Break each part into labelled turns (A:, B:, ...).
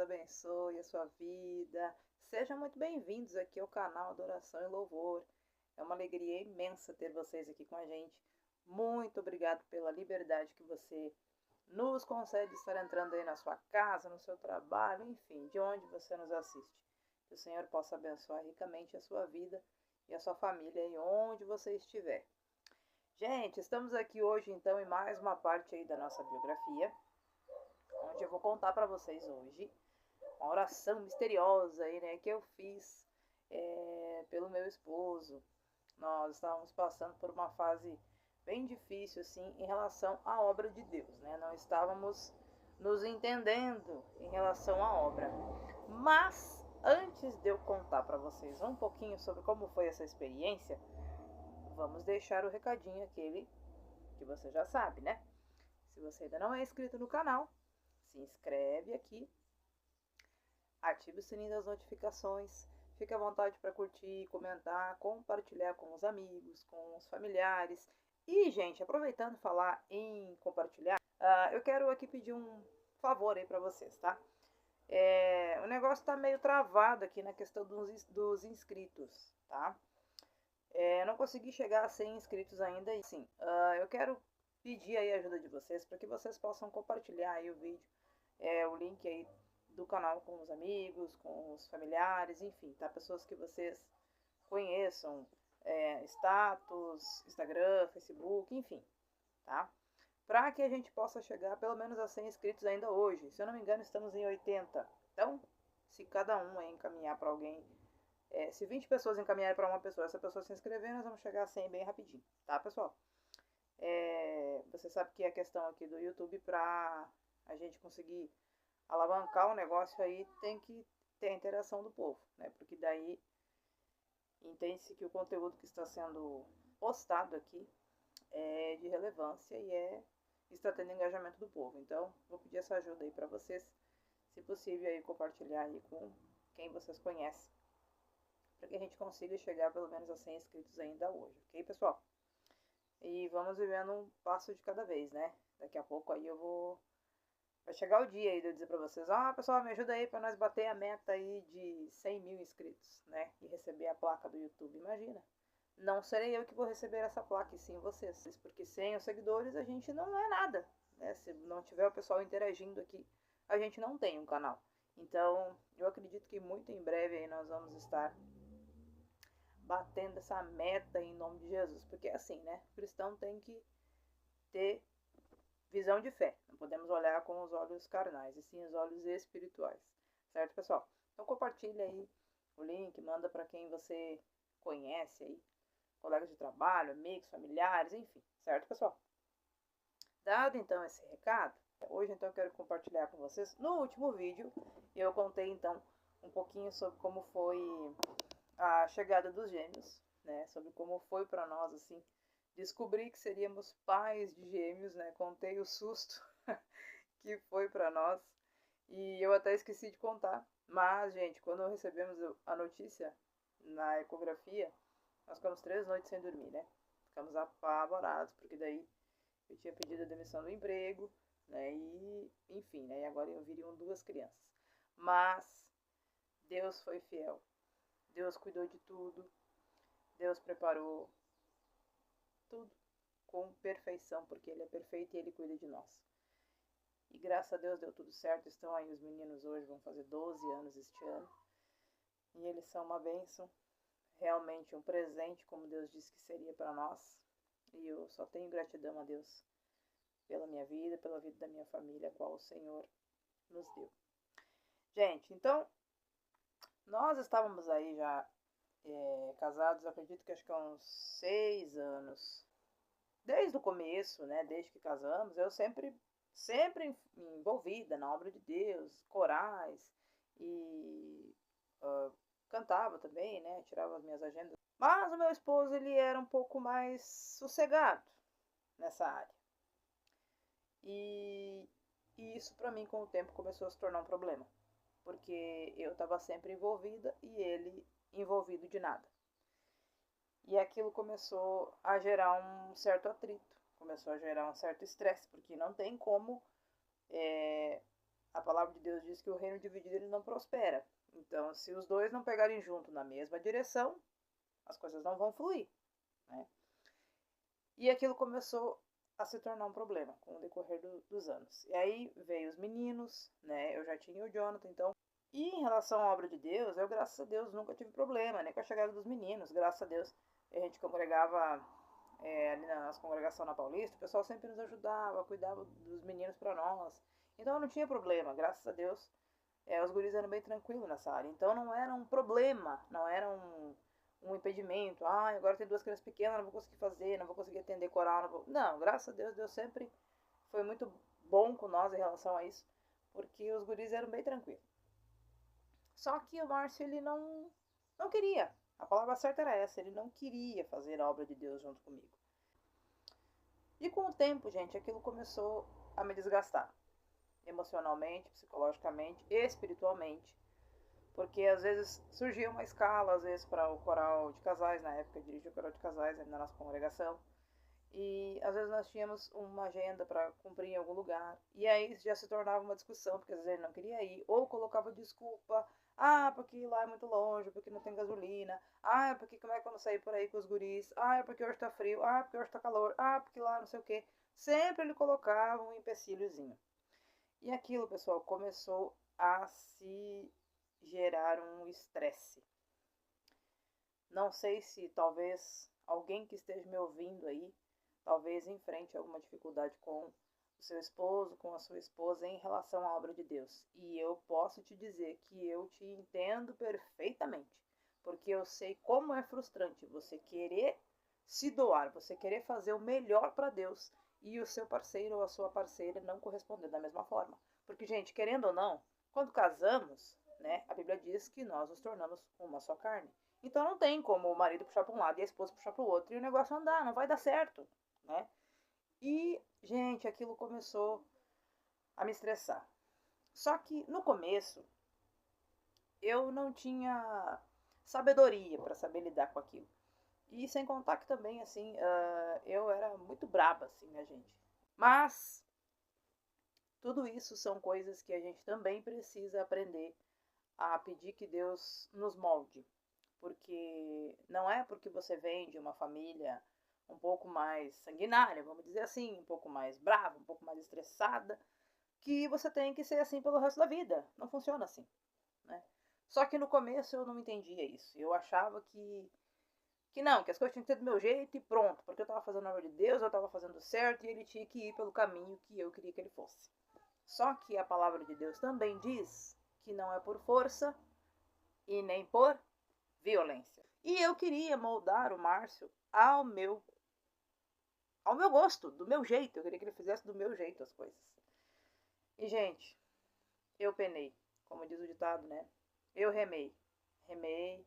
A: abençoe a sua vida. Sejam muito bem-vindos aqui ao canal Adoração e Louvor. É uma alegria imensa ter vocês aqui com a gente. Muito obrigado pela liberdade que você nos concede estar entrando aí na sua casa, no seu trabalho, enfim, de onde você nos assiste. Que o Senhor possa abençoar ricamente a sua vida e a sua família aí onde você estiver. Gente, estamos aqui hoje então em mais uma parte aí da nossa biografia, onde eu vou contar para vocês hoje uma oração misteriosa aí, né, que eu fiz pelo meu esposo. Nós estávamos passando por uma fase bem difícil assim em relação à obra de Deus, né? Não estávamos nos entendendo em relação à obra. Mas antes de eu contar para vocês um pouquinho sobre como foi essa experiência, vamos deixar o recadinho aquele que você já sabe, né? Se você ainda não é inscrito no canal, se inscreve aqui, ative o sininho das notificações, fique à vontade para curtir, comentar, compartilhar com os amigos, com os familiares. E, gente, aproveitando falar em compartilhar, eu quero aqui pedir um favor aí para vocês, tá? O negócio tá meio travado aqui na questão dos inscritos, tá? Não consegui chegar a 100 inscritos ainda, e sim, eu quero pedir aí a ajuda de vocês para que vocês possam compartilhar aí o vídeo, o link aí do canal com os amigos, com os familiares, enfim, tá? Pessoas que vocês conheçam, status, Instagram, Facebook, enfim, tá? Para que a gente possa chegar pelo menos a 100 inscritos ainda hoje. Se eu não me engano, estamos em 80. Então, se cada um encaminhar para alguém, se 20 pessoas encaminharem para uma pessoa, essa pessoa se inscrever, nós vamos chegar a 100 bem rapidinho, tá, pessoal? Você sabe que a questão aqui do YouTube, para a gente conseguir alavancar o negócio aí, tem que ter a interação do povo, né? Porque daí entende-se que o conteúdo que está sendo postado aqui é de relevância e está tendo engajamento do povo. Então, vou pedir essa ajuda aí para vocês, se possível aí compartilhar aí com quem vocês conhecem, para que a gente consiga chegar pelo menos a 100 inscritos ainda hoje, ok, pessoal? E vamos vivendo um passo de cada vez, né? Daqui a pouco aí vai chegar o dia aí de eu dizer pra vocês, pessoal, me ajuda aí pra nós bater a meta aí de 100 mil inscritos, né? E receber a placa do YouTube, imagina. Não serei eu que vou receber essa placa, e sim vocês. Porque sem os seguidores a gente não é nada, né? Se não tiver o pessoal interagindo aqui, a gente não tem um canal. Então, eu acredito que muito em breve aí nós vamos estar batendo essa meta em nome de Jesus. Porque é assim, né? O cristão tem que ter visão de fé. Não podemos olhar com os olhos carnais, e sim os olhos espirituais. Certo, pessoal? Então compartilha aí o link, manda para quem você conhece aí, colegas de trabalho, amigos, familiares, enfim. Certo, pessoal? Dado então esse recado, hoje então eu quero compartilhar com vocês. No último vídeo eu contei então um pouquinho sobre como foi a chegada dos gêmeos, né? Sobre como foi para nós assim descobri que seríamos pais de gêmeos, né? Contei o susto que foi para nós e eu até esqueci de contar. Mas, gente, quando recebemos a notícia na ecografia, nós ficamos 3 noites sem dormir, né? Ficamos apavorados, porque daí eu tinha pedido a demissão do emprego, né? E, enfim, né? E agora viriam 2 crianças. Mas Deus foi fiel. Deus cuidou de tudo. Deus preparou tudo com perfeição, porque Ele é perfeito e Ele cuida de nós. E graças a Deus deu tudo certo. Estão aí os meninos hoje, vão fazer 12 anos este ano. E eles são uma bênção, realmente um presente, como Deus disse que seria para nós. E eu só tenho gratidão a Deus pela minha vida, pela vida da minha família, a qual o Senhor nos deu. Gente, então, nós estávamos aí já casados, acredito que acho que há uns 6 anos. Desde o começo, né, desde que casamos, eu sempre envolvida na obra de Deus, corais, e cantava também, né, tirava as minhas agendas. Mas o meu esposo, ele era um pouco mais sossegado nessa área. E isso para mim com o tempo começou a se tornar um problema, porque eu estava sempre envolvida e ele envolvido de nada. E aquilo começou a gerar um certo atrito, começou a gerar um certo estresse, porque não tem como a palavra de Deus diz que o reino dividido ele não prospera. Então, se os dois não pegarem junto na mesma direção, as coisas não vão fluir, né? E aquilo começou a se tornar um problema com o decorrer dos anos. E aí veio os meninos, né? Eu já tinha o Jonathan, então. E em relação à obra de Deus, eu, graças a Deus, nunca tive problema, nem com a chegada dos meninos. Graças a Deus, a gente congregava ali na nossa congregação na Paulista, o pessoal sempre nos ajudava, cuidava dos meninos para nós. Então eu não tinha problema, graças a Deus. Os guris eram bem tranquilos nessa área. Então não era um problema, não era um impedimento. Ah, agora tem 2 crianças pequenas, não vou conseguir fazer, não vou conseguir atender coral. Não, graças a Deus, Deus sempre foi muito bom com nós em relação a isso, porque os guris eram bem tranquilos. Só que o Márcio, ele não queria. A palavra certa era essa, ele não queria fazer a obra de Deus junto comigo. E com o tempo, gente, aquilo começou a me desgastar. Emocionalmente, psicologicamente, espiritualmente. Porque às vezes surgia uma escala, às vezes para o coral de casais, na época eu dirigi o coral de casais na nossa congregação. E às vezes nós tínhamos uma agenda para cumprir em algum lugar. E aí já se tornava uma discussão, porque às vezes ele não queria ir, ou colocava desculpa. Ah, porque lá é muito longe, porque não tem gasolina. Ah, porque como é que eu não sair por aí com os guris? Ah, é porque hoje tá frio. Ah, porque hoje tá calor. Ah, porque lá não sei o quê. Sempre ele colocava um empecilhozinho. E aquilo, pessoal, começou a se gerar um estresse. Não sei se talvez alguém que esteja me ouvindo aí, talvez enfrente alguma dificuldade com o seu esposo, com a sua esposa em relação à obra de Deus. E eu posso te dizer que eu te entendo perfeitamente, porque eu sei como é frustrante você querer se doar, você querer fazer o melhor para Deus e o seu parceiro ou a sua parceira não corresponder da mesma forma. Porque, gente, querendo ou não, quando casamos, né, a Bíblia diz que nós nos tornamos uma só carne. Então não tem como o marido puxar para um lado e a esposa puxar para o outro e o negócio andar, não vai dar certo, né? E, gente, aquilo começou a me estressar. Só que no começo eu não tinha sabedoria para saber lidar com aquilo. E sem contar que também, assim, eu era muito braba, assim, né, gente? Mas tudo isso são coisas que a gente também precisa aprender a pedir que Deus nos molde. Porque não é porque você vem de uma família um pouco mais sanguinária, vamos dizer assim, um pouco mais brava, um pouco mais estressada, que você tem que ser assim pelo resto da vida. Não funciona assim, né? Só que no começo eu não entendia isso. Eu achava que não, que as coisas tinham que ser do meu jeito e pronto, porque eu estava fazendo a obra de Deus, eu estava fazendo certo e ele tinha que ir pelo caminho que eu queria que ele fosse. Só que a palavra de Deus também diz que não é por força e nem por violência. E eu queria moldar o Márcio ao meu gosto, do meu jeito. Eu queria que ele fizesse do meu jeito as coisas. E, gente, eu penei, como diz o ditado, né? Eu remei. Remei.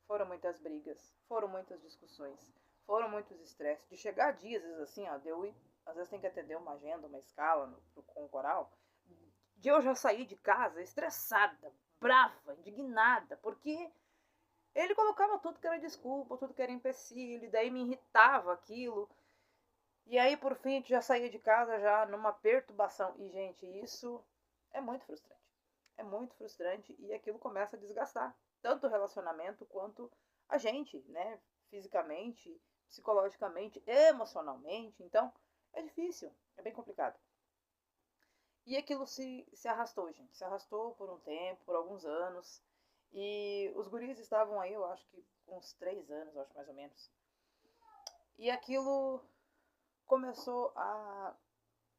A: Foram muitas brigas, foram muitas discussões, foram muitos estresses. De chegar dias, às vezes assim, ó, de eu ir, às vezes tem que atender uma agenda, uma escala com o coral, de eu já sair de casa estressada, brava, indignada, porque ele colocava tudo que era desculpa, tudo que era empecilho, e daí me irritava aquilo. E aí, por fim, a gente já saía de casa já numa perturbação. E, gente, isso é muito frustrante. É muito frustrante e aquilo começa a desgastar. Tanto o relacionamento quanto a gente, né? Fisicamente, psicologicamente, emocionalmente. Então, é difícil, é bem complicado. E aquilo se arrastou, gente. Se arrastou por um tempo, por alguns anos. E os guris estavam aí, eu acho que uns 3 anos, eu acho mais ou menos. E aquilo começou a...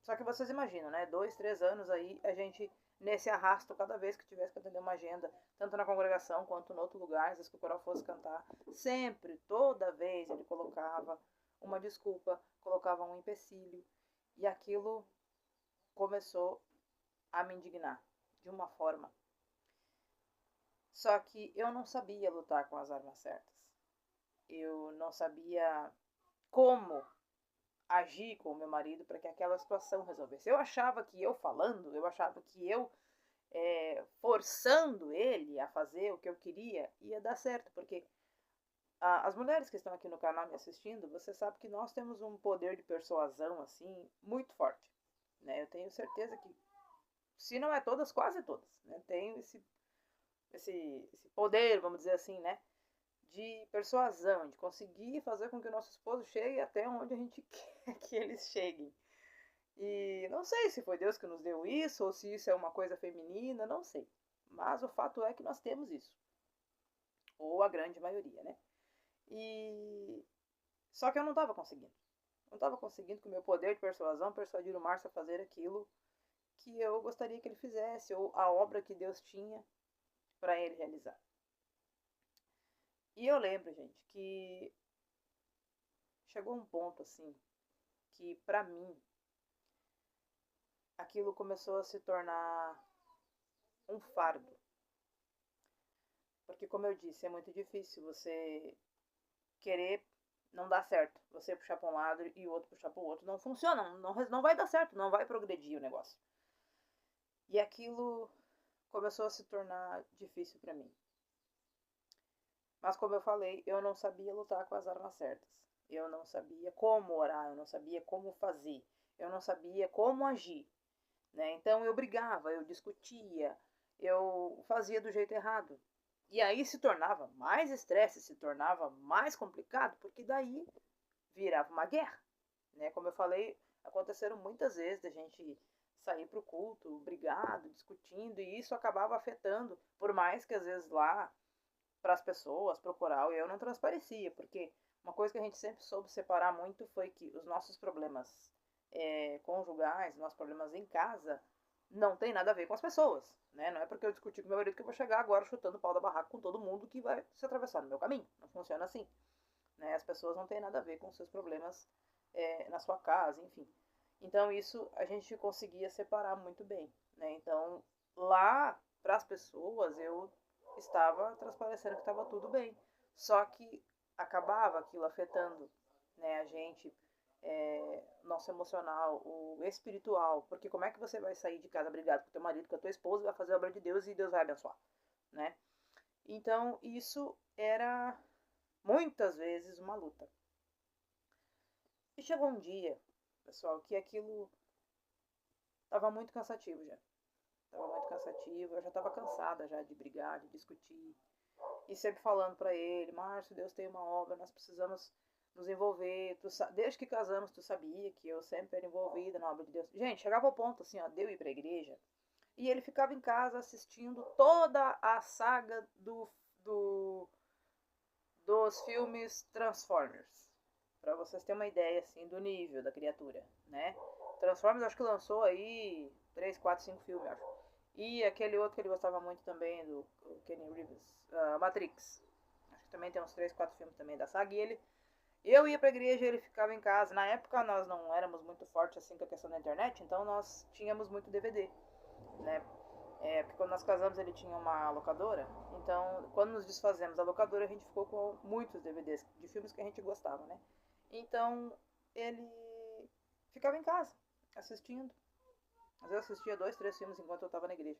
A: Só que vocês imaginam, né? 2, 3 anos aí, a gente nesse arrasto, cada vez que tivesse que atender uma agenda, tanto na congregação quanto em outro lugar, às vezes que o coral fosse cantar, sempre, toda vez, ele colocava uma desculpa, colocava um empecilho. E aquilo começou a me indignar de uma forma. Só que eu não sabia lutar com as armas certas. Eu não sabia como agir com o meu marido para que aquela situação resolvesse. Eu achava que eu falando, eu achava que eu forçando ele a fazer o que eu queria ia dar certo, porque as mulheres que estão aqui no canal me assistindo, você sabe que nós temos um poder de persuasão assim muito forte, né? Eu tenho certeza que se não é todas, quase todas, né? Tenho esse poder, vamos dizer assim, né? De persuasão, de conseguir fazer com que o nosso esposo chegue até onde a gente quer que eles cheguem. E não sei se foi Deus que nos deu isso, ou se isso é uma coisa feminina, não sei. Mas o fato é que nós temos isso. Ou a grande maioria, né? E só que eu não estava conseguindo. Não estava conseguindo, com o meu poder de persuasão, persuadir o Márcio a fazer aquilo que eu gostaria que ele fizesse, ou a obra que Deus tinha para ele realizar. E eu lembro, gente, que chegou um ponto assim, que para mim, aquilo começou a se tornar um fardo. Porque, como eu disse, é muito difícil você querer não dar certo. Você puxar para um lado e o outro puxar para o outro. Não funciona, não vai dar certo, não vai progredir o negócio. E aquilo começou a se tornar difícil para mim. Mas, como eu falei, eu não sabia lutar com as armas certas. Eu não sabia como orar, eu não sabia como fazer, eu não sabia como agir. Né? Então eu brigava, eu discutia, eu fazia do jeito errado. E aí se tornava mais estresse, se tornava mais complicado, porque daí virava uma guerra. Né? Como eu falei, aconteceram muitas vezes da gente sair para o culto, brigado, discutindo, e isso acabava afetando, por mais que às vezes lá, para as pessoas, para o coral, eu não transparecia, porque uma coisa que a gente sempre soube separar muito foi que os nossos problemas conjugais, nossos problemas em casa, não tem nada a ver com as pessoas, né? Não é porque eu discuti com meu marido que eu vou chegar agora chutando o pau da barraca com todo mundo que vai se atravessar no meu caminho. Não funciona assim, né? As pessoas não têm nada a ver com os seus problemas na sua casa, enfim. Então isso a gente conseguia separar muito bem, né? Então lá para as pessoas eu estava transparecendo que estava tudo bem, só que acabava aquilo afetando, né, a gente, nosso emocional, o espiritual, porque como é que você vai sair de casa brigado com teu marido, com a tua esposa, vai fazer a obra de Deus e Deus vai abençoar, né? Então isso era muitas vezes uma luta. E chegou um dia, pessoal, que aquilo estava muito cansativo já. Estava muito cansativo, eu já estava cansada já de brigar, de discutir. E sempre falando para ele, Márcio, Deus tem uma obra, nós precisamos nos envolver. Desde que casamos, tu sabia que eu sempre era envolvida na obra de Deus. Gente, chegava ao ponto assim, ó, de eu ir pra igreja, e ele ficava em casa assistindo toda a saga dos filmes Transformers. Pra vocês terem uma ideia, assim, do nível da criatura, né? Transformers acho que lançou aí 3, 4, 5 filmes, acho. E aquele outro que ele gostava muito também, do Kenny Reeves, Matrix. Acho que também tem uns 3, 4 filmes também da saga. E eu ia pra igreja e ele ficava em casa. Na época nós não éramos muito fortes assim com a questão da internet, então nós tínhamos muito DVD, né? Porque quando nós casamos ele tinha uma locadora, então quando nos desfazemos da locadora a gente ficou com muitos DVDs de filmes que a gente gostava, né? Então ele ficava em casa assistindo. Às vezes eu assistia 2, 3 filmes enquanto eu estava na igreja.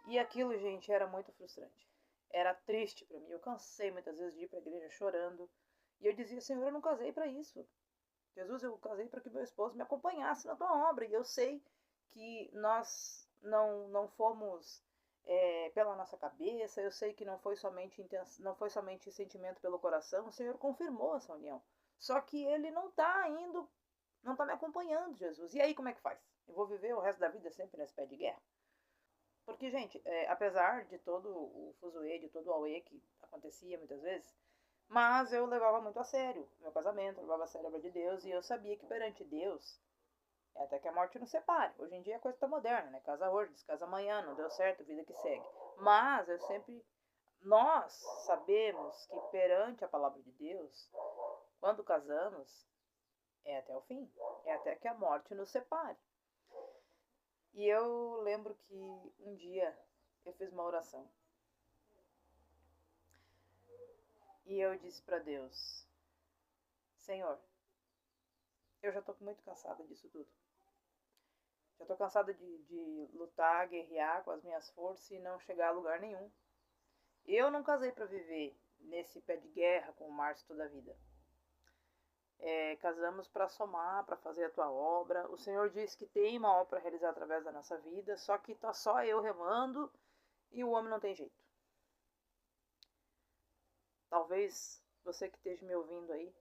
A: E aquilo, gente, era muito frustrante. Era triste para mim. Eu cansei muitas vezes de ir para a igreja chorando. E eu dizia, Senhor, eu não casei para isso. Jesus, eu casei para que meu esposo me acompanhasse na tua obra. E eu sei que nós não fomos pela nossa cabeça. Eu sei que não foi somente sentimento pelo coração. O Senhor confirmou essa união. Só que ele não está indo, não está me acompanhando, Jesus. E aí como é que faz? Eu vou viver o resto da vida sempre nesse pé de guerra? Porque, gente, apesar de todo o fuzuê, de todo o auê que acontecia muitas vezes, mas eu levava muito a sério meu casamento, eu levava a sério a obra de Deus, e eu sabia que perante Deus, até que a morte nos separe. Hoje em dia a coisa tá moderna, né? Casa hoje, descasa amanhã, não deu certo, vida que segue. Mas nós sabemos que perante a palavra de Deus, quando casamos, é até o fim, é até que a morte nos separe. E eu lembro que um dia eu fiz uma oração. E eu disse para Deus, Senhor, eu já tô muito cansada disso tudo. Já tô cansada de lutar, guerrear com as minhas forças e não chegar a lugar nenhum. Eu não casei para viver nesse pé de guerra com o Márcio toda a vida. Casamos para somar, para fazer a tua obra. O Senhor diz que tem uma obra para realizar através da nossa vida, só que tá só eu remando e o homem não tem jeito. Talvez você que esteja me ouvindo aí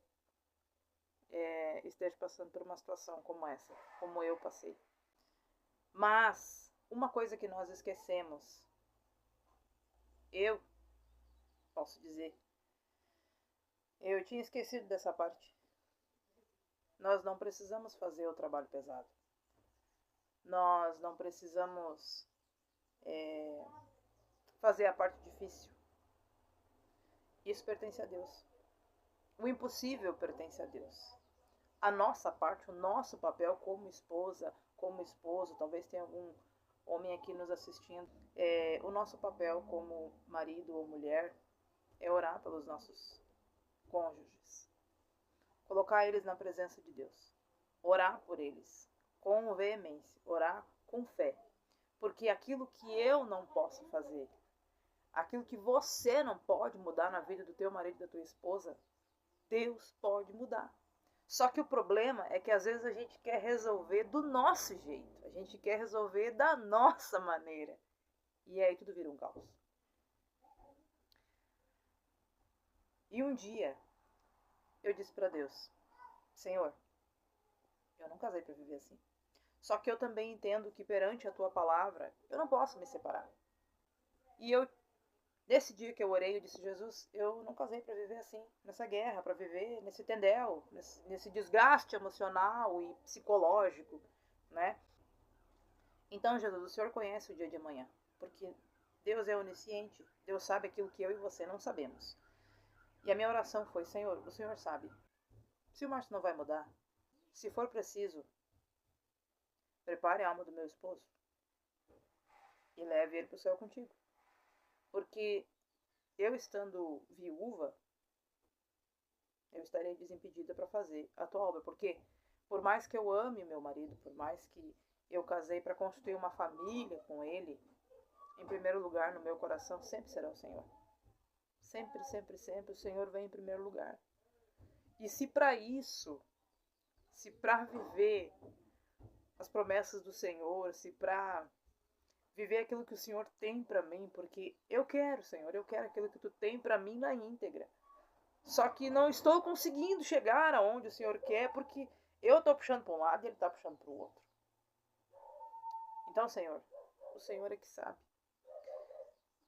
A: esteja passando por uma situação como essa, como eu passei. Mas uma coisa que nós esquecemos, eu posso dizer, eu tinha esquecido dessa parte. Nós não precisamos fazer o trabalho pesado. Nós não precisamos fazer a parte difícil. Isso pertence a Deus. O impossível pertence a Deus. A nossa parte, o nosso papel como esposa, como esposo, talvez tenha algum homem aqui nos assistindo, o nosso papel como marido ou mulher é orar pelos nossos cônjuges. Colocar eles na presença de Deus. Orar por eles com veemência, orar com fé. Porque aquilo que eu não posso fazer, aquilo que você não pode mudar na vida do teu marido e da tua esposa, Deus pode mudar. Só que o problema é que às vezes a gente quer resolver do nosso jeito. A gente quer resolver da nossa maneira. E aí tudo vira um caos. E um dia eu disse para Deus: Senhor, eu não casei para viver assim. Só que eu também entendo que perante a tua palavra eu não posso me separar. E nesse dia que eu orei, eu disse: Jesus, eu não casei para viver assim, nessa guerra, para viver nesse tendel, nesse desgaste emocional e psicológico, né? Então, Jesus, o Senhor conhece o dia de amanhã, porque Deus é onisciente, Deus sabe aquilo que eu e você não sabemos. E a minha oração foi: Senhor, o Senhor sabe. Se o Márcio não vai mudar, se for preciso, prepare a alma do meu esposo e leve ele para o céu contigo. Porque eu estando viúva, eu estarei desimpedida para fazer a tua obra. Porque por mais que eu ame meu marido, por mais que eu casei para construir uma família com ele, em primeiro lugar no meu coração sempre será o Senhor. Sempre, sempre, sempre o Senhor vem em primeiro lugar. E se para isso, se para viver as promessas do Senhor, se para viver aquilo que o Senhor tem para mim, porque eu quero, Senhor, eu quero aquilo que tu tem para mim na íntegra. Só que não estou conseguindo chegar aonde o Senhor quer, porque eu estou puxando para um lado e ele está puxando para o outro. Então, Senhor, o Senhor é que sabe.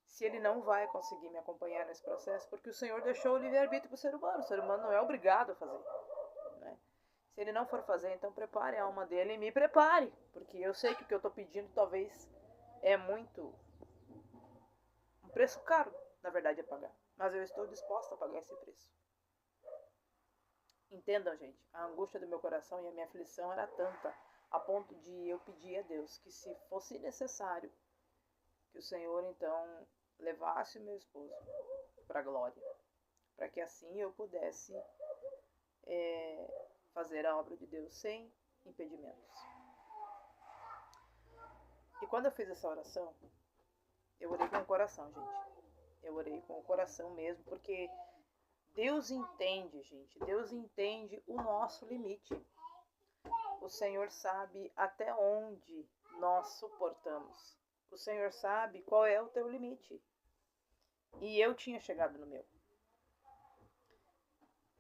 A: Se ele não vai conseguir me acompanhar nesse processo, porque o Senhor deixou o livre-arbítrio para o ser humano não é obrigado a fazer. Né? Se ele não for fazer, então prepare a alma dele e me prepare, porque eu sei que o que eu estou pedindo talvez é muito um preço caro, na verdade, a pagar. Mas eu estou disposta a pagar esse preço. Entendam, gente, a angústia do meu coração e a minha aflição era tanta, a ponto de eu pedir a Deus que, se fosse necessário, que o Senhor então levasse o meu esposo para a glória, para que assim eu pudesse fazer a obra de Deus sem impedimentos. E quando eu fiz essa oração, eu orei com o coração, gente. Eu orei com o coração mesmo, porque Deus entende, gente. Deus entende o nosso limite. O Senhor sabe até onde nós suportamos. O Senhor sabe qual é o teu limite. E eu tinha chegado no meu.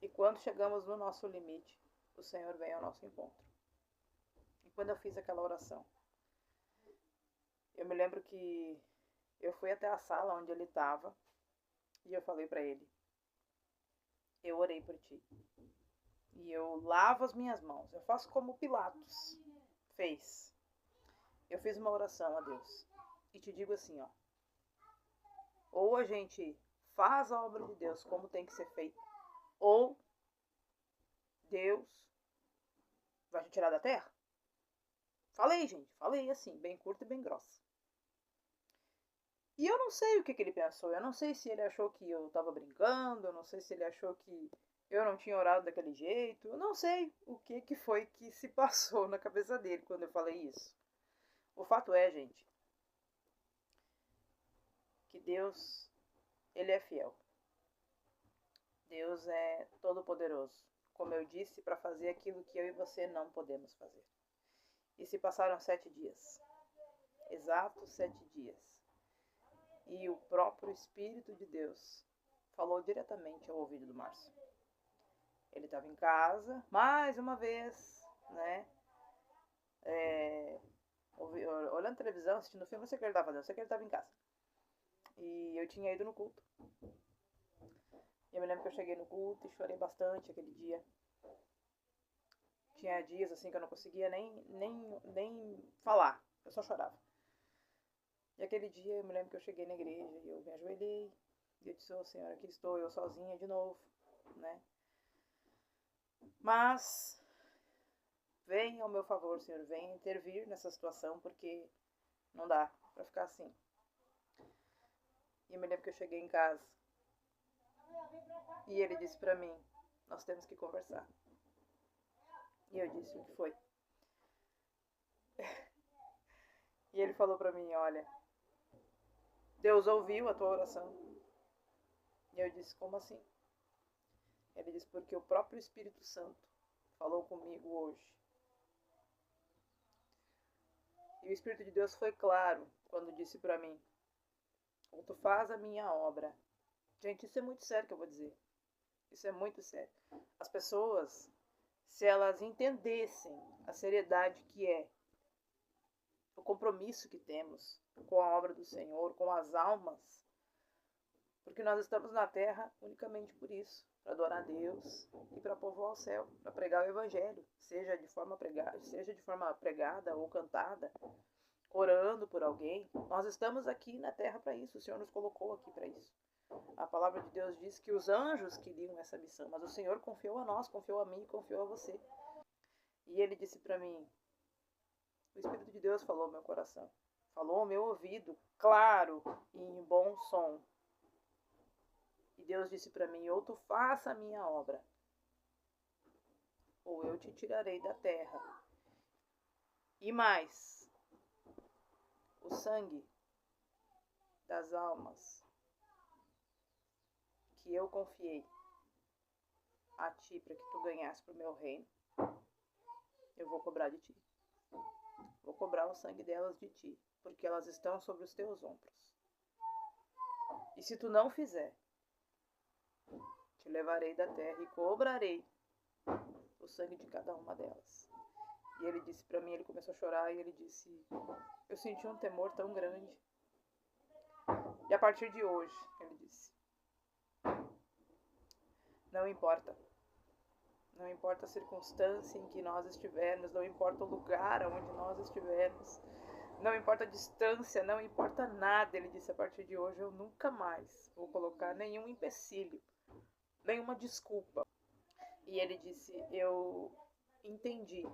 A: E quando chegamos no nosso limite, o Senhor vem ao nosso encontro. E quando eu fiz aquela oração, eu me lembro que eu fui até a sala onde ele estava e eu falei para ele: eu orei por ti. E eu lavo as minhas mãos. Eu faço como Pilatos fez. Eu fiz uma oração a Deus. E te digo assim, ó. Ou a gente faz a obra de Deus como tem que ser feita, ou Deus vai te tirar da terra. Falei, gente. Falei assim, bem curta e bem grossa. E eu não sei o que ele pensou. Eu não sei se ele achou que eu tava brincando. Eu não sei se ele achou que eu não tinha orado daquele jeito. Eu não sei o que foi que se passou na cabeça dele quando eu falei isso. O fato é, gente, que Deus, ele é fiel. Deus é todo poderoso. como eu disse, para fazer aquilo que eu e você não podemos fazer. E se passaram 7 dias, exatos 7 dias, e o próprio Espírito de Deus falou diretamente ao ouvido do Márcio. Ele estava em casa, mais uma vez, né? Olhando televisão, assistindo filme, não sei o que ele estava fazendo, eu sei que ele estava em casa. E eu tinha ido no culto. E eu me lembro que eu cheguei no culto e chorei bastante aquele dia. Tinha dias assim que eu não conseguia nem falar, eu só chorava. E aquele dia eu me lembro que eu cheguei na igreja e eu me ajoelhei. E eu disse, Senhor, aqui estou eu sozinha de novo, né? Mas vem ao meu favor, Senhor, vem intervir nessa situação, porque não dá pra ficar assim. E eu me lembro que eu cheguei em casa e ele disse pra mim, nós temos que conversar. E eu disse, o que foi? E ele falou pra mim, olha, Deus ouviu a tua oração. E eu disse, como assim? Ele disse, porque o próprio Espírito Santo falou comigo hoje. E o Espírito de Deus foi claro quando disse pra mim, ou tu faz a minha obra. Gente, isso é muito sério que eu vou dizer. Isso é muito sério. As pessoas, se elas entendessem a seriedade que é o compromisso que temos com a obra do Senhor, com as almas, porque nós estamos na terra unicamente por isso, para adorar a Deus e para povoar o céu, para pregar o Evangelho, seja de forma pregada ou cantada, orando por alguém. Nós estamos aqui na terra para isso, o Senhor nos colocou aqui para isso. A palavra de Deus diz que os anjos queriam essa missão, mas o Senhor confiou a nós, confiou a mim, confiou a você. E ele disse para mim, o Espírito de Deus falou ao meu coração, falou ao meu ouvido, claro e em bom som. E Deus disse para mim, ou tu faça a minha obra, ou eu te tirarei da terra. E mais, o sangue das almas que eu confiei a ti para que tu ganhasse para o meu reino, eu vou cobrar de ti. Vou cobrar o sangue delas de ti, porque elas estão sobre os teus ombros. E se tu não fizer, te levarei da terra e cobrarei o sangue de cada uma delas. E ele disse para mim, ele começou a chorar e ele disse, eu senti um temor tão grande. E a partir de hoje, ele disse, não importa. Não importa a circunstância em que nós estivermos, não importa o lugar onde nós estivermos, não importa a distância, não importa nada. Ele disse, a partir de hoje eu nunca mais vou colocar nenhum empecilho, nenhuma desculpa. E ele disse, eu entendi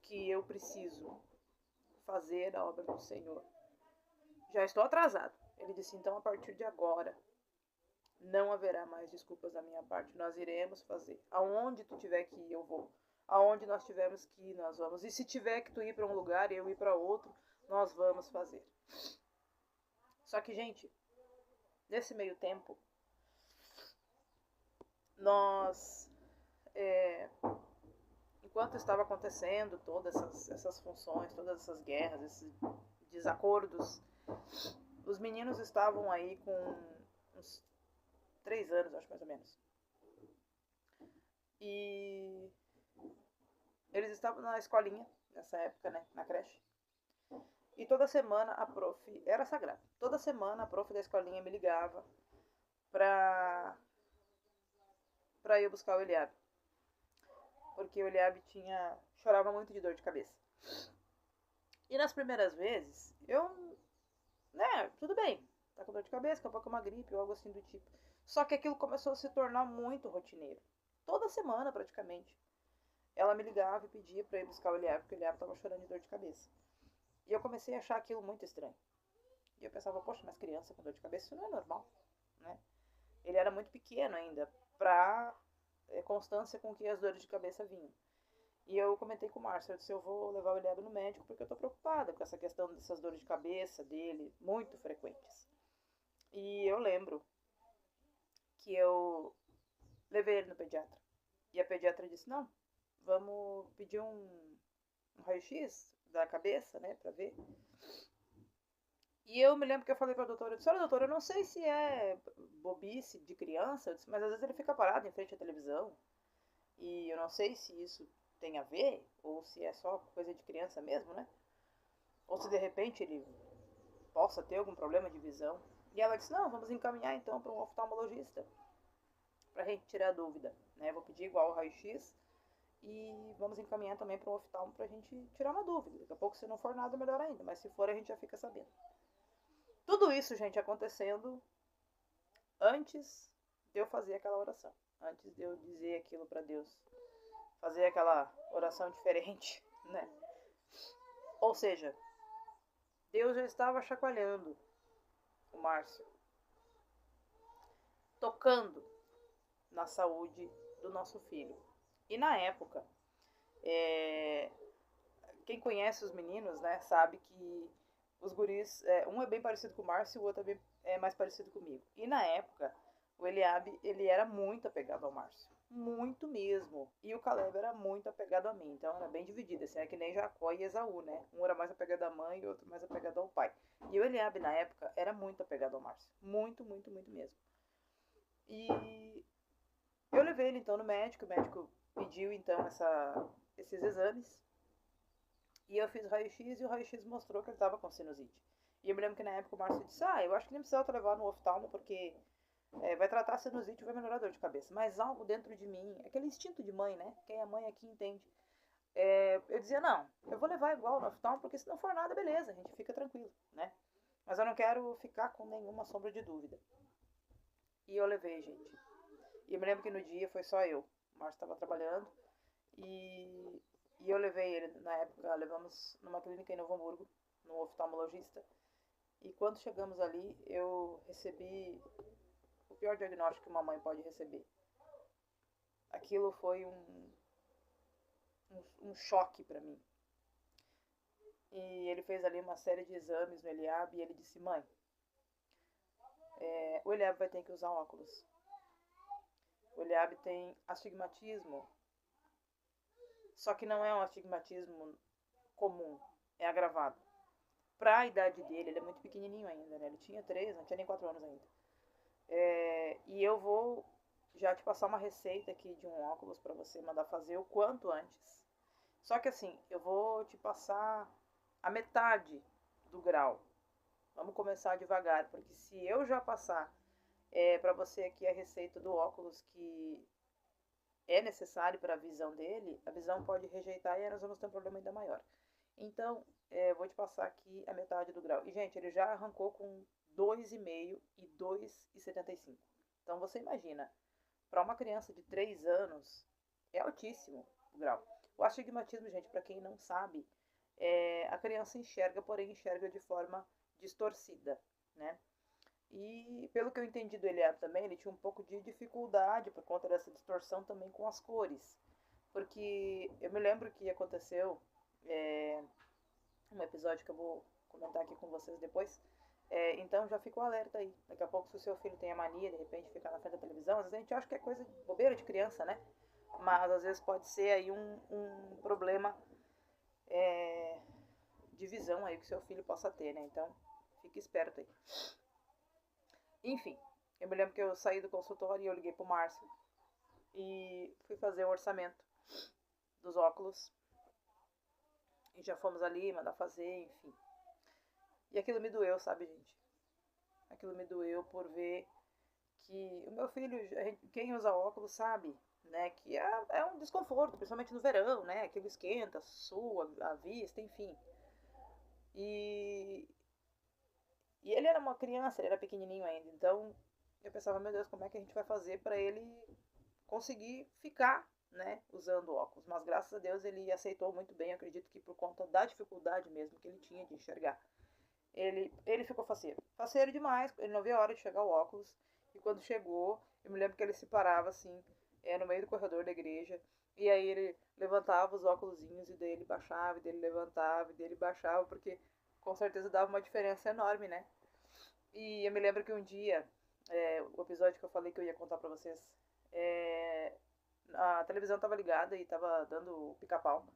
A: que eu preciso fazer a obra do Senhor. Já estou atrasado. Ele disse, então a partir de agora, não haverá mais desculpas da minha parte. Nós iremos fazer. Aonde tu tiver que ir, eu vou. Aonde nós tivermos que ir, nós vamos. E se tiver que tu ir para um lugar e eu ir para outro, nós vamos fazer. Só que, gente, nesse meio tempo, nós, enquanto estava acontecendo todas essas funções, todas essas guerras, esses desacordos, os meninos estavam aí com uns 3 anos, acho, mais ou menos. E eles estavam na escolinha, nessa época, né, na creche. E toda semana a prof, era sagrado, toda semana a prof da escolinha me ligava pra ir buscar o Eliabe. Porque o Eliabe chorava muito de dor de cabeça. E nas primeiras vezes, tudo bem, tá com dor de cabeça, daqui a pouco é uma gripe ou algo assim do tipo. Só que aquilo começou a se tornar muito rotineiro. Toda semana, praticamente. Ela me ligava e pedia pra ir buscar o Eliabe, porque o Eliabe tava chorando de dor de cabeça. E eu comecei a achar aquilo muito estranho. E eu pensava, poxa, mas criança com dor de cabeça, isso não é normal, né? Ele era muito pequeno ainda, pra constância com que as dores de cabeça vinham. E eu comentei com o Márcio, eu disse, eu vou levar o Eliabe no médico, porque eu tô preocupada com essa questão dessas dores de cabeça dele, muito frequentes. E eu lembro que eu levei ele no pediatra. E a pediatra disse, não, vamos pedir um raio-x da cabeça, né, pra ver. E eu me lembro que eu falei pra doutora, eu disse, olha doutora, eu não sei se é bobice de criança, eu disse, mas às vezes ele fica parado em frente à televisão. E eu não sei se isso tem a ver, ou se é só coisa de criança mesmo, né? Ou se de repente ele possa ter algum problema de visão. E ela disse, não, vamos encaminhar então para um oftalmologista, pra gente tirar a dúvida, né? Vou pedir igual o raio-x e vamos encaminhar também para um oftalmo pra gente tirar uma dúvida. Daqui a pouco, se não for nada, melhor ainda, mas se for, a gente já fica sabendo. Tudo isso, gente, acontecendo antes de eu fazer aquela oração, antes de eu dizer aquilo para Deus, fazer aquela oração diferente, né? Ou seja, Deus já estava chacoalhando o Márcio, tocando na saúde do nosso filho. E na época, quem conhece os meninos, né, sabe que os guris, um é bem parecido com o Márcio e o outro é mais parecido comigo. E na época, o Eliabe, ele era muito apegado ao Márcio. Muito mesmo. E o Caleb era muito apegado a mim. Então era bem dividido. Assim, é que nem Jacó e Esaú, né? Um era mais apegado à mãe e o outro mais apegado ao pai. E o Eliabe, na época, era muito apegado ao Márcio. Muito, muito, muito mesmo. E eu levei ele então no médico. O médico pediu então esses exames. E eu fiz o raio-x e o raio-x mostrou que ele estava com sinusite. E eu me lembro que na época o Márcio disse, eu acho que nem precisava levar no oftalmo porque vai tratar a sinusite e vai melhorar a dor de cabeça. Mas algo dentro de mim, aquele instinto de mãe, né? Quem é mãe aqui entende. Eu dizia, não, eu vou levar igual no oftalmo porque se não for nada, beleza, a gente fica tranquilo, né? Mas eu não quero ficar com nenhuma sombra de dúvida. E eu levei, gente. E eu me lembro que no dia foi só eu. O Márcio estava trabalhando e eu levei ele, na época, levamos numa clínica em Novo Hamburgo, num oftalmologista. E quando chegamos ali, eu recebi o pior diagnóstico que uma mãe pode receber. Aquilo foi um choque para mim. E ele fez ali uma série de exames no Eliabe e ele disse, mãe, o Eliabe vai ter que usar óculos. O Eliabe tem astigmatismo, só que não é um astigmatismo comum, é agravado. Para a idade dele, ele é muito pequenininho ainda, né? Ele tinha 3, não tinha nem 4 anos ainda. E eu vou já te passar uma receita aqui de um óculos para você mandar fazer o quanto antes. Só que assim, eu vou te passar a metade do grau. Vamos começar devagar, porque se eu já passar para você aqui a receita do óculos que é necessário para a visão dele, a visão pode rejeitar e nós vamos ter um problema ainda maior. Então, vou te passar aqui a metade do grau. E, gente, ele já arrancou com 2,5 e 2,75. Então, você imagina, para uma criança de 3 anos, é altíssimo o grau. O astigmatismo, gente, para quem não sabe, a criança enxerga, porém enxerga de forma distorcida, né? E pelo que eu entendi do Eliab também, ele tinha um pouco de dificuldade por conta dessa distorção também com as cores. Porque eu me lembro que aconteceu um episódio que eu vou comentar aqui com vocês depois. Então já fica o alerta aí. Daqui a pouco, se o seu filho tem a mania de repente ficar na frente da televisão, às vezes a gente acha que é coisa de bobeira de criança, né? Mas às vezes pode ser aí um problema de visão aí que o seu filho possa ter, né? Então fique esperto aí. Enfim, eu me lembro que eu saí do consultório e eu liguei pro Márcio e fui fazer o orçamento dos óculos. E já fomos ali, mandar fazer, enfim. E aquilo me doeu, sabe, gente? Aquilo me doeu por ver que o meu filho, quem usa óculos sabe, né? Que é um desconforto, principalmente no verão, né? Aquilo esquenta, sua, a vista, enfim. E ele era uma criança, ele era pequenininho ainda. Então eu pensava, meu Deus, como é que a gente vai fazer para ele conseguir ficar, né, usando óculos? Mas graças a Deus ele aceitou muito bem. Eu acredito que por conta da dificuldade mesmo que ele tinha de enxergar. Ele ficou faceiro. Faceiro demais, ele não via a hora de chegar o óculos. E quando chegou, eu me lembro que ele se parava assim, no meio do corredor da igreja. E aí ele levantava os óculosinhos e daí ele baixava, e daí ele levantava, e daí ele baixava, porque com certeza dava uma diferença enorme, né? E eu me lembro que um dia, o episódio que eu falei que eu ia contar pra vocês, A televisão estava ligada e estava dando o pica-pau.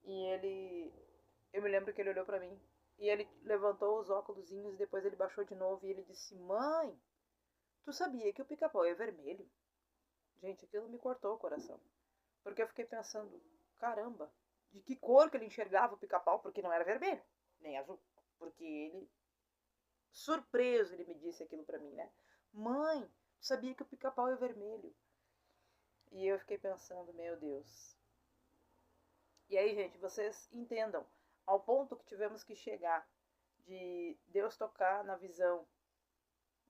A: E eu me lembro que ele olhou para mim e ele levantou os óculosinhos e depois ele baixou de novo e ele disse: Mãe, tu sabia que o pica-pau é vermelho? Gente, aquilo me cortou o coração. Porque eu fiquei pensando: caramba, de que cor que ele enxergava o pica-pau? Porque não era vermelho, nem azul. Porque ele, surpreso, ele me disse aquilo pra mim, né? Mãe, tu sabia que o pica-pau é vermelho? E eu fiquei pensando: meu Deus. E aí, gente, vocês entendam, ao ponto que tivemos que chegar de Deus tocar na visão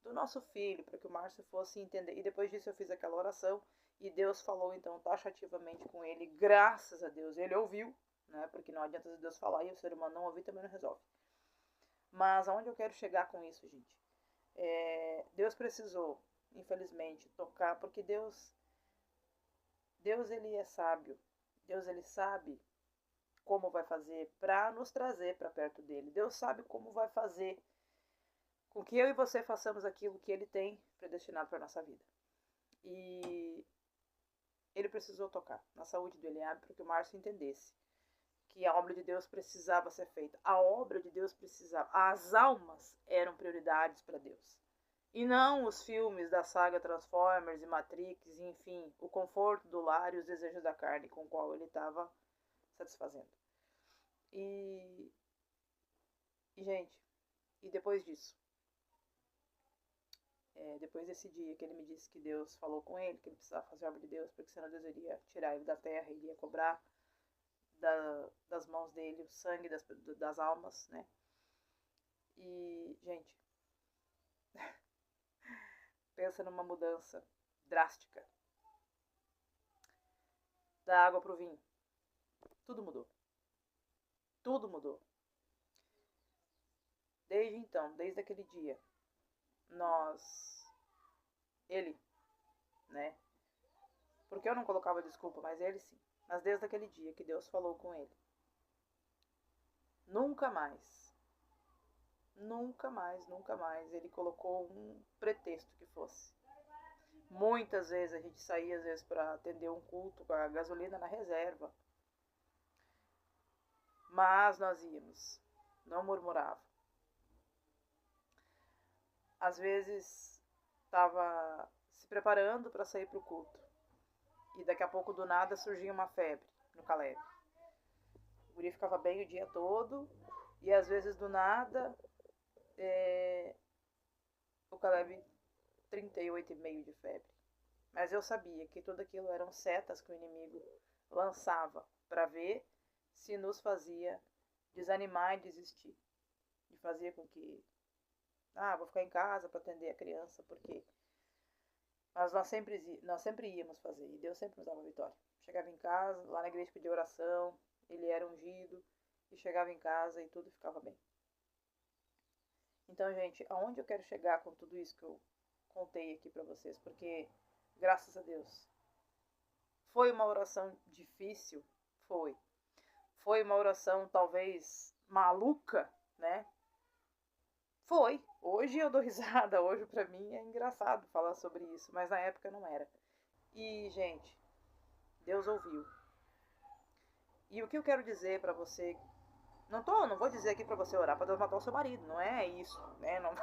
A: do nosso filho, para que o Márcio fosse entender. E depois disso eu fiz aquela oração e Deus falou então taxativamente com ele, graças a Deus. Ele ouviu, né? Porque não adianta Deus falar e o ser humano não ouvir também não resolve. Mas aonde eu quero chegar com isso, gente? Deus precisou, infelizmente, tocar, porque Deus ele é sábio. Deus ele sabe como vai fazer para nos trazer para perto dele. Deus sabe como vai fazer com que eu e você façamos aquilo que ele tem predestinado para a nossa vida. E ele precisou tocar na saúde do Eliabe para que o Márcio entendesse que a obra de Deus precisava ser feita. A obra de Deus precisava. As almas eram prioridades para Deus. E não os filmes da saga Transformers e Matrix, e, enfim, o conforto do lar e os desejos da carne com o qual ele estava satisfazendo. E, gente, e depois disso? Depois desse dia que ele me disse que Deus falou com ele, que ele precisava fazer a obra de Deus, porque senão Deus iria tirar ele da terra, ele ia cobrar das mãos dele o sangue das almas, né? E, gente, pensa numa mudança drástica. Da água pro vinho. Tudo mudou. Tudo mudou. Desde então, desde aquele dia, ele, né? Porque eu não colocava desculpa, mas ele sim. Mas desde aquele dia que Deus falou com ele, nunca mais ele colocou um pretexto que fosse. Muitas vezes a gente saía às vezes para atender um culto com a gasolina na reserva. Mas nós íamos, não murmurava. Às vezes estava se preparando para sair para o culto. E daqui a pouco do nada surgia uma febre no Caleb. O guri ficava bem o dia todo. E às vezes do nada o Caleb 38,5 de febre. Mas eu sabia que tudo aquilo eram setas que o inimigo lançava para ver se nos fazia desanimar e desistir. E fazia com que vou ficar em casa para atender a criança, porque mas nós sempre íamos fazer, e Deus sempre nos dava vitória. Chegava em casa, lá na igreja pedia oração, ele era ungido, e chegava em casa e tudo ficava bem. Então, gente, aonde eu quero chegar com tudo isso que eu contei aqui para vocês? Porque, graças a Deus, foi uma oração difícil? Foi. Foi uma oração talvez maluca, né? Foi. Hoje eu dou risada, hoje pra mim é engraçado falar sobre isso, mas na época não era. E, gente, Deus ouviu. E o que eu quero dizer pra você, não vou dizer aqui pra você orar pra Deus matar o seu marido, não é isso, né? Não,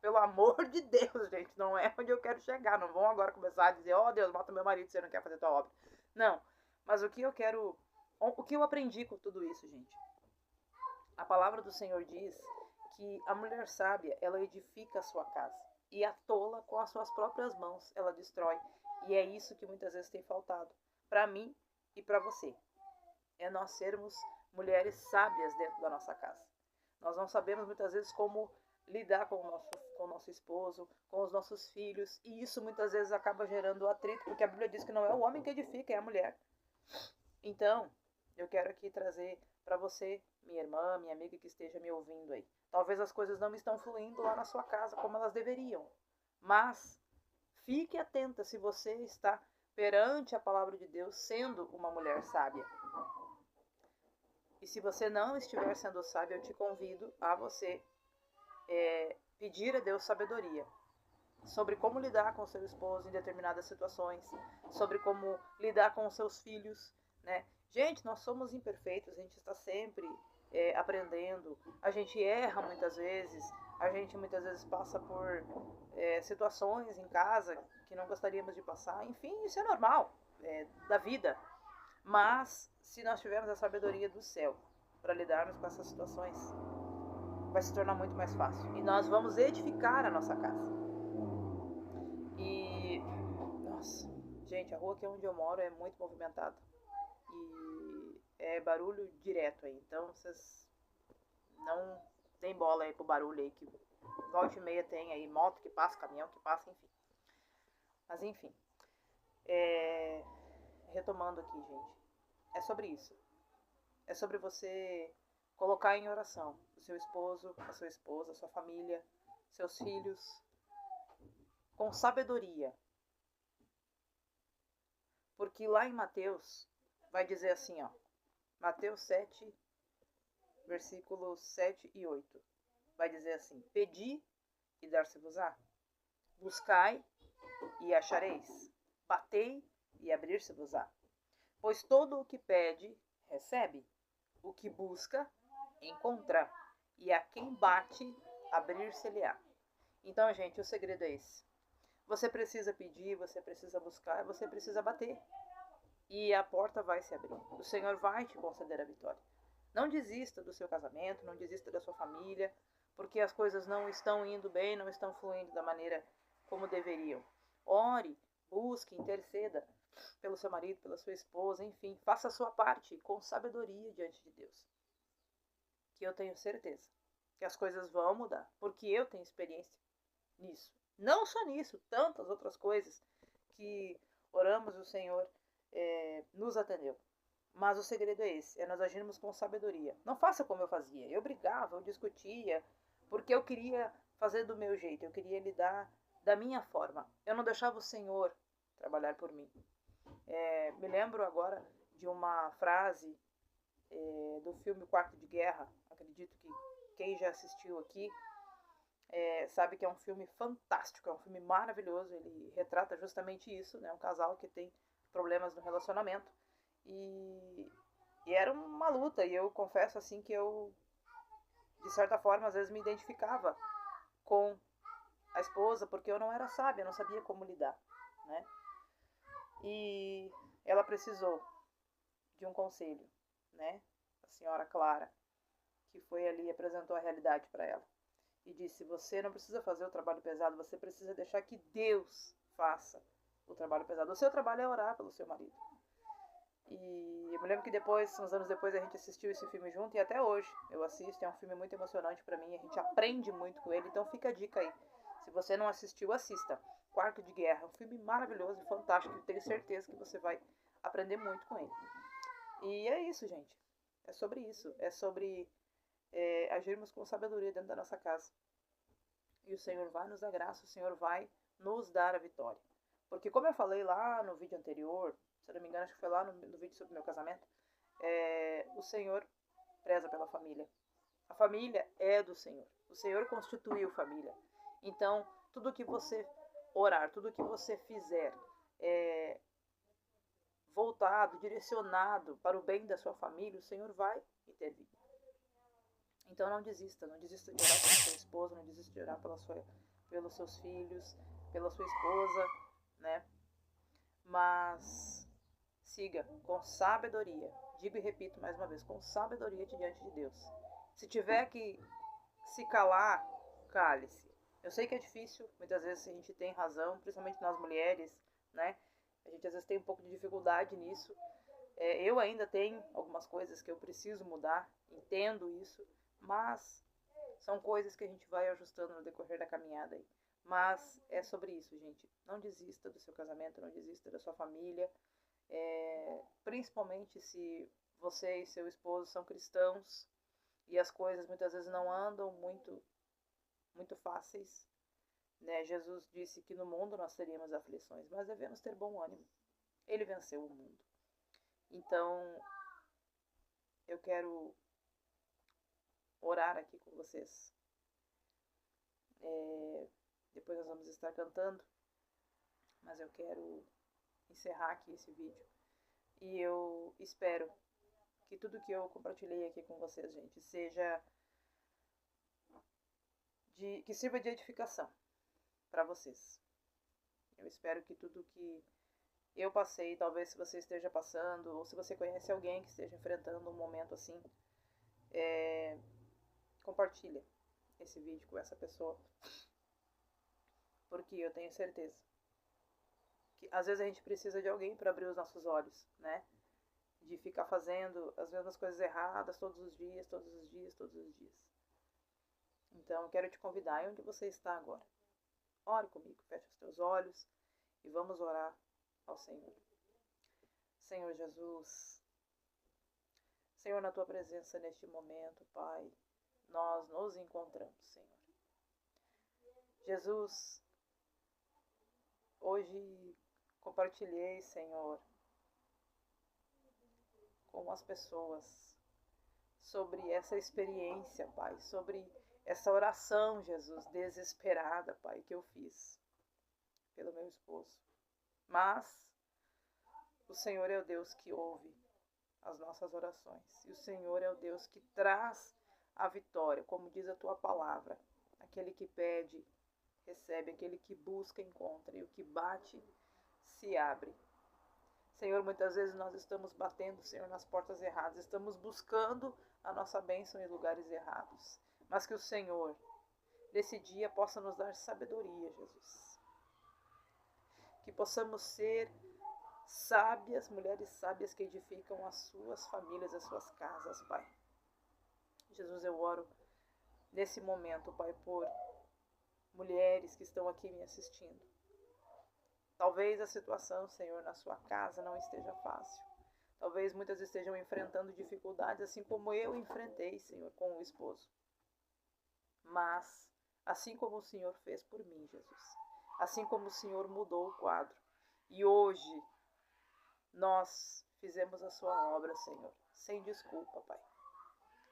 A: pelo amor de Deus, gente, não é onde eu quero chegar. Não vão agora começar a dizer, Deus, mata meu marido, você não quer fazer tua obra. Não, mas o que eu aprendi com tudo isso, gente? A palavra do Senhor diz que a mulher sábia, ela edifica a sua casa. E a tola, com as suas próprias mãos, ela destrói. E é isso que muitas vezes tem faltado. Para mim e para você. É nós sermos mulheres sábias dentro da nossa casa. Nós não sabemos muitas vezes como lidar com o nosso esposo, com os nossos filhos. E isso muitas vezes acaba gerando atrito, porque a Bíblia diz que não é o homem que edifica, é a mulher. Então, eu quero aqui trazer para você, minha irmã, minha amiga que esteja me ouvindo aí. Talvez as coisas não estão fluindo lá na sua casa como elas deveriam. Mas fique atenta se você está perante a palavra de Deus sendo uma mulher sábia. E se você não estiver sendo sábia, eu te convido a você pedir a Deus sabedoria. sobre como lidar com seu esposo em determinadas situações, sobre como lidar com os seus filhos, né? Gente, nós somos imperfeitos, a gente está sempre aprendendo, a gente erra muitas vezes, a gente muitas vezes passa por situações em casa que não gostaríamos de passar, enfim, isso é normal da vida. Mas se nós tivermos a sabedoria do céu para lidarmos com essas situações, vai se tornar muito mais fácil. E nós vamos edificar a nossa casa. E, nossa, gente, a rua aqui onde eu moro é muito movimentada. E é barulho direto aí. Então vocês não deem bola aí pro barulho aí, que volta e meia tem aí moto que passa, caminhão que passa, enfim. Mas enfim, retomando aqui, gente, é sobre isso. É sobre você colocar em oração o seu esposo, a sua esposa, a sua família, seus filhos, com sabedoria. Porque lá em Mateus vai dizer assim, ó, Mateus 7, versículos 7 e 8. Vai dizer assim: Pedi e dar-se-vos-á, buscai e achareis, batei e abrir-se-vos-á. Pois todo o que pede, recebe, o que busca, encontra, e a quem bate, abrir-se-lhe-á. Então, gente, o segredo é esse. Você precisa pedir, você precisa buscar, você precisa bater. E a porta vai se abrir. O Senhor vai te conceder a vitória. Não desista do seu casamento, não desista da sua família, porque as coisas não estão indo bem, não estão fluindo da maneira como deveriam. Ore, busque, interceda pelo seu marido, pela sua esposa, enfim, faça a sua parte com sabedoria diante de Deus. Que eu tenho certeza que as coisas vão mudar, porque eu tenho experiência nisso. Não só nisso, tantas outras coisas que oramos, o Senhor nos atendeu. Mas o segredo é esse, é nós agirmos com sabedoria. Não faça como eu fazia. Eu brigava, eu discutia, porque eu queria fazer do meu jeito, eu queria lidar da minha forma. Eu não deixava o Senhor trabalhar por mim. Me lembro agora de uma frase do filme Quarto de Guerra. Acredito que quem já assistiu aqui sabe que é um filme fantástico, é um filme maravilhoso. Ele retrata justamente isso, né? Um casal que tem problemas no relacionamento e era uma luta. E eu confesso assim que eu, de certa forma, às vezes me identificava com a esposa, porque eu não era sábia, eu não sabia como lidar, né? E ela precisou de um conselho, né? A senhora Clara, que foi ali e apresentou a realidade para ela. E disse: você não precisa fazer o trabalho pesado, você precisa deixar que Deus faça o trabalho pesado. O seu trabalho é orar pelo seu marido. E eu me lembro que depois, uns anos depois, a gente assistiu esse filme junto, e até hoje eu assisto, é um filme muito emocionante para mim, a gente aprende muito com ele, então fica a dica aí. Se você não assistiu, assista. Quarto de Guerra, é um filme maravilhoso e fantástico, tenho certeza que você vai aprender muito com ele. E é isso, gente. É sobre isso. É sobre agirmos com sabedoria dentro da nossa casa. E o Senhor vai nos dar graça, o Senhor vai nos dar a vitória. Porque como eu falei lá no vídeo anterior, se eu não me engano, acho que foi lá no vídeo sobre o meu casamento, o Senhor preza pela família. A família é do Senhor. O Senhor constituiu família. Então, tudo que você orar, tudo que você fizer voltado, direcionado para o bem da sua família, o Senhor vai intervir. Então não desista, não desista de orar pela sua esposa, não desista de orar pelos seus filhos, pela sua esposa, né? Mas siga com sabedoria. Digo e repito mais uma vez, com sabedoria diante de Deus. Se tiver que se calar, cale-se. Eu sei que é difícil, muitas vezes a gente tem razão, principalmente nós mulheres, né? A gente às vezes tem um pouco de dificuldade nisso. Eu ainda tenho algumas coisas que eu preciso mudar, entendo isso, mas são coisas que a gente vai ajustando no decorrer da caminhada aí. Mas é sobre isso, gente. Não desista do seu casamento, não desista da sua família. Principalmente se você e seu esposo são cristãos e as coisas muitas vezes não andam muito fáceis, né? Jesus disse que no mundo nós teríamos aflições, mas devemos ter bom ânimo. Ele venceu o mundo. Então, eu quero orar aqui com vocês. depois nós vamos estar cantando, mas eu quero encerrar aqui esse vídeo. E eu espero que tudo que eu compartilhei aqui com vocês, gente, que sirva de edificação para vocês. Eu espero que tudo que eu passei, talvez se você esteja passando, ou se você conhece alguém que esteja enfrentando um momento assim, compartilha esse vídeo com essa pessoa, porque eu tenho certeza que às vezes a gente precisa de alguém para abrir os nossos olhos, né? De ficar fazendo as mesmas coisas erradas todos os dias, todos os dias, todos os dias. Então eu quero te convidar, onde você está agora, ore comigo, feche os teus olhos e vamos orar ao Senhor. Senhor Jesus, Senhor, na tua presença neste momento, Pai, nós nos encontramos, Senhor. Jesus, hoje compartilhei, Senhor, com as pessoas sobre essa experiência, Pai, sobre essa oração, Jesus, desesperada, Pai, que eu fiz pelo meu esposo. Mas o Senhor é o Deus que ouve as nossas orações. E o Senhor é o Deus que traz a vitória, como diz a tua palavra. Aquele que pede, recebe. Aquele que busca, encontra. E o que bate, se abre. Senhor, muitas vezes nós estamos batendo, Senhor, nas portas erradas. Estamos buscando a nossa bênção em lugares errados. Mas que o Senhor, nesse dia, possa nos dar sabedoria, Jesus. Que possamos ser sábias, mulheres sábias que edificam as suas famílias, as suas casas, Pai. Jesus, eu oro nesse momento, Pai, por mulheres que estão aqui me assistindo. Talvez a situação, Senhor, na sua casa não esteja fácil. Talvez muitas estejam enfrentando dificuldades, assim como eu enfrentei, Senhor, com o esposo. Mas, assim como o Senhor fez por mim, Jesus, assim como o Senhor mudou o quadro, e hoje nós fizemos a sua obra, Senhor, sem desculpa, Pai,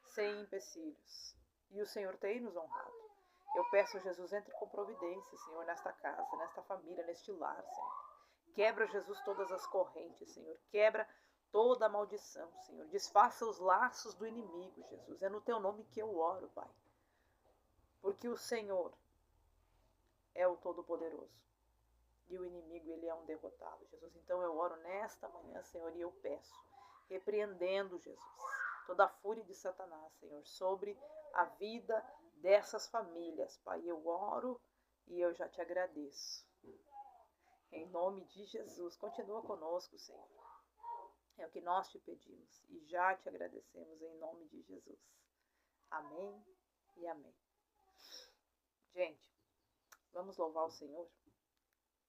A: sem empecilhos, e o Senhor tem nos honrado. Eu peço, Jesus, entre com providência, Senhor, nesta casa, nesta família, neste lar, Senhor. Quebra, Jesus, todas as correntes, Senhor, quebra toda a maldição, Senhor, desfaça os laços do inimigo, Jesus, é no teu nome que eu oro, Pai, porque o Senhor é o Todo-Poderoso. E o inimigo, ele é um derrotado, Jesus. Então eu oro nesta manhã, Senhor, e eu peço, repreendendo, Jesus, toda a fúria de Satanás, Senhor, sobre a vida dessas famílias, Pai. Eu oro e eu já te agradeço. Em nome de Jesus, continua conosco, Senhor. É o que nós te pedimos e já te agradecemos em nome de Jesus. Amém e amém. Gente, vamos louvar o Senhor?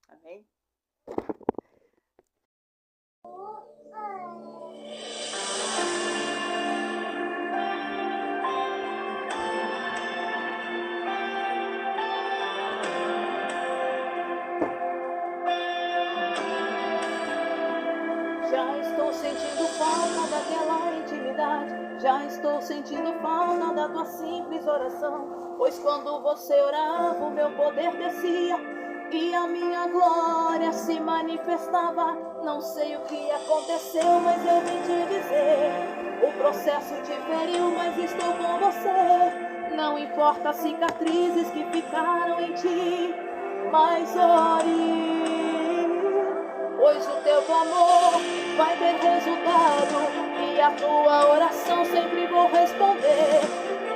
A: Amém? Já estou sentindo falta daquela intimidade. Já estou sentindo falta da tua simples oração. Pois quando você orava, o meu poder descia e a minha glória se manifestava. Não sei o que aconteceu, mas eu vim te dizer: o processo te feriu, mas estou com você. Não importa as cicatrizes que ficaram em ti, mas ore, pois o teu clamor vai ter resultado e a tua oração sempre vou responder.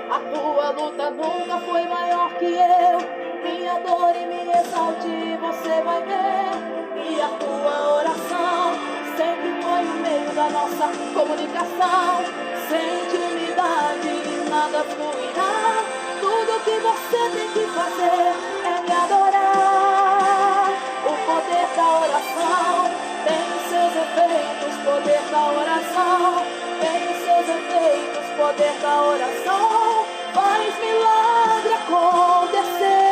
A: A tua luta nunca foi maior que eu. Minha dor e me exalte, você vai ver. E a tua oração sempre foi o meio da nossa comunicação. Sem intimidade nada fluirá. Tudo que você tem que fazer é me adorar. O poder da oração tem seus efeitos. Poder da oração tem seus efeitos. Poder da oração faz milagre acontecer.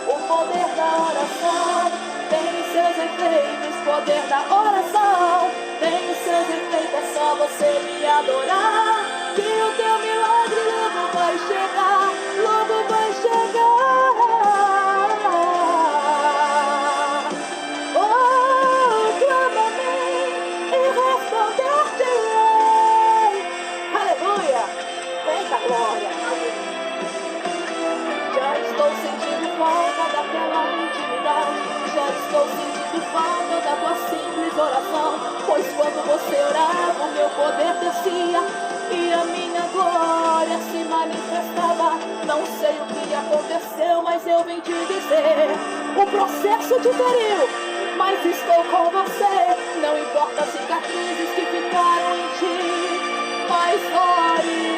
A: O poder da oração tem seus efeitos. Poder da oração tem seus efeitos. É só você me adorar, que o teu milagre logo vai chegar. Logo vai chegar. estou sentindo falta daquela intimidade. Já estou sentindo falta da tua simples oração. Pois quando você orava, o meu poder descia e a minha glória se manifestava. Não sei o que aconteceu, mas eu vim te dizer: o processo te feriu, mas estou com você. Não importa as cicatrizes que ficaram em ti, mas ore,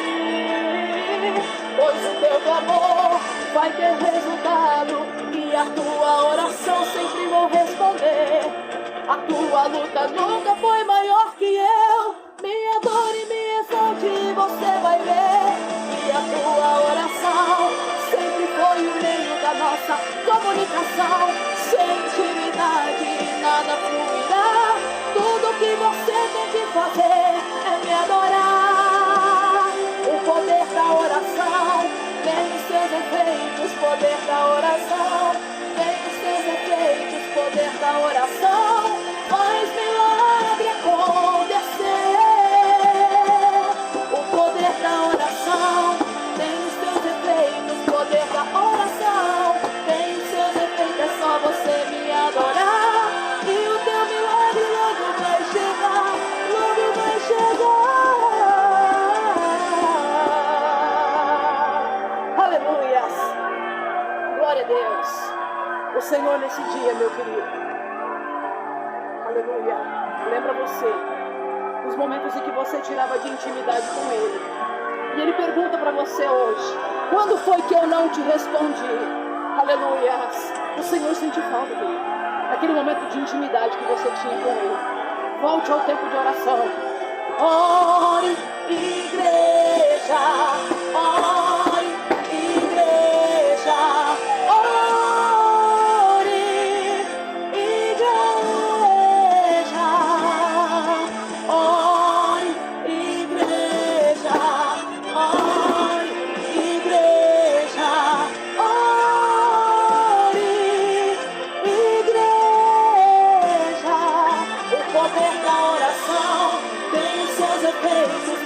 A: pois o teu clamor vai ter resultado e a tua oração sempre vou responder. A tua luta nunca foi maior que eu. Me adore, me exalte, você vai ver. E a tua oração sempre foi o meio da nossa comunicação. Sem intimidade nada fluirá. Tudo que você tem que fazer é me adorar. O poder da oração tem os seus efeitos. Poder da oração tem os seus efeitos. Poder da oração faz milagre acontecer. O poder da oração tem os seus efeitos. Poder da oração tem os seus efeitos. É só você me adorar e o teu milagre logo vai chegar. Logo vai chegar. Aleluias. Glória a Deus. O Senhor nesse dia, meu querido. Aleluia. Lembra você os momentos em que você tirava de intimidade com Ele. E Ele pergunta para você hoje: quando foi que eu não te respondi? Aleluia. O Senhor sente falta dele. Naquele momento de intimidade que você tinha com Ele. Volte ao tempo de oração. Ore, igreja. Ore, igreja.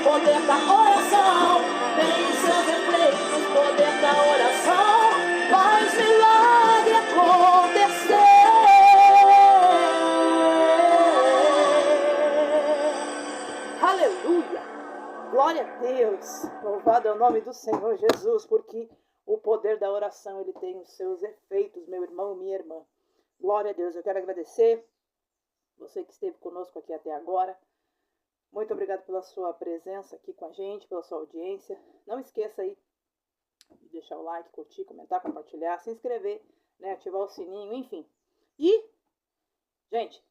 A: Poder da oração tem seus efeitos. Poder da oração faz milagre acontecer. Aleluia. Glória a Deus. Louvado é o nome do Senhor Jesus, porque o poder da oração ele tem os seus efeitos, meu irmão, minha irmã. Glória a Deus. Eu quero agradecer você que esteve conosco aqui até agora. Muito obrigado pela sua presença aqui com a gente, pela sua audiência. Não esqueça aí de deixar o like, curtir, comentar, compartilhar, se inscrever, né, ativar o sininho, enfim. E, gente,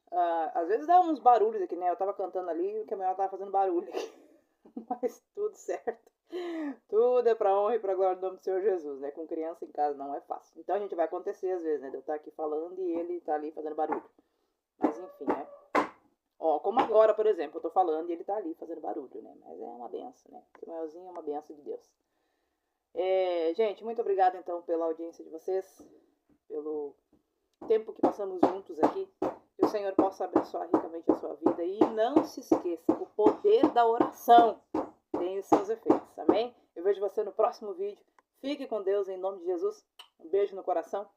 A: às vezes dá uns barulhos aqui, né? Eu tava cantando ali e o caminhão tava fazendo barulho aqui. Mas tudo certo. Tudo é pra honra e pra glória do nome do Senhor Jesus, né? Com criança em casa não é fácil. Então a gente vai acontecer às vezes, né? De eu estar aqui falando e ele tá ali fazendo barulho. Mas enfim, né? Ó, como agora, por exemplo, eu tô falando e ele tá ali fazendo barulho, né? Mas é uma benção, né? O maiorzinho é uma benção de Deus. Gente, muito obrigada então pela audiência de vocês, pelo tempo que passamos juntos aqui. Que o Senhor possa abençoar ricamente a sua vida. E não se esqueça, o poder da oração tem os seus efeitos, amém? Eu vejo você no próximo vídeo. Fique com Deus em nome de Jesus. Um beijo no coração.